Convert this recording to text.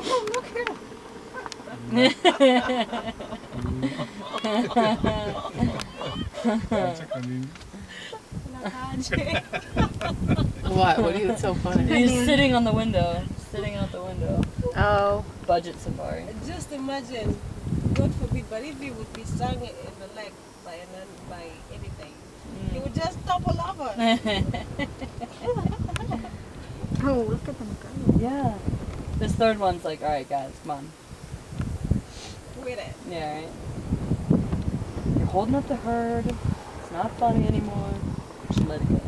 Oh, look here. What? What are you so funny? He's sitting on the window. Sitting out the window. Oh. Budget safari. Just imagine, God forbid, but if he would be stung in the leg by anything, he would just topple over. Oh, look at them go. Yeah. This third one's like, alright guys, come on. With it. Yeah, right? You're holding up the herd. It's not funny anymore. Just let it go.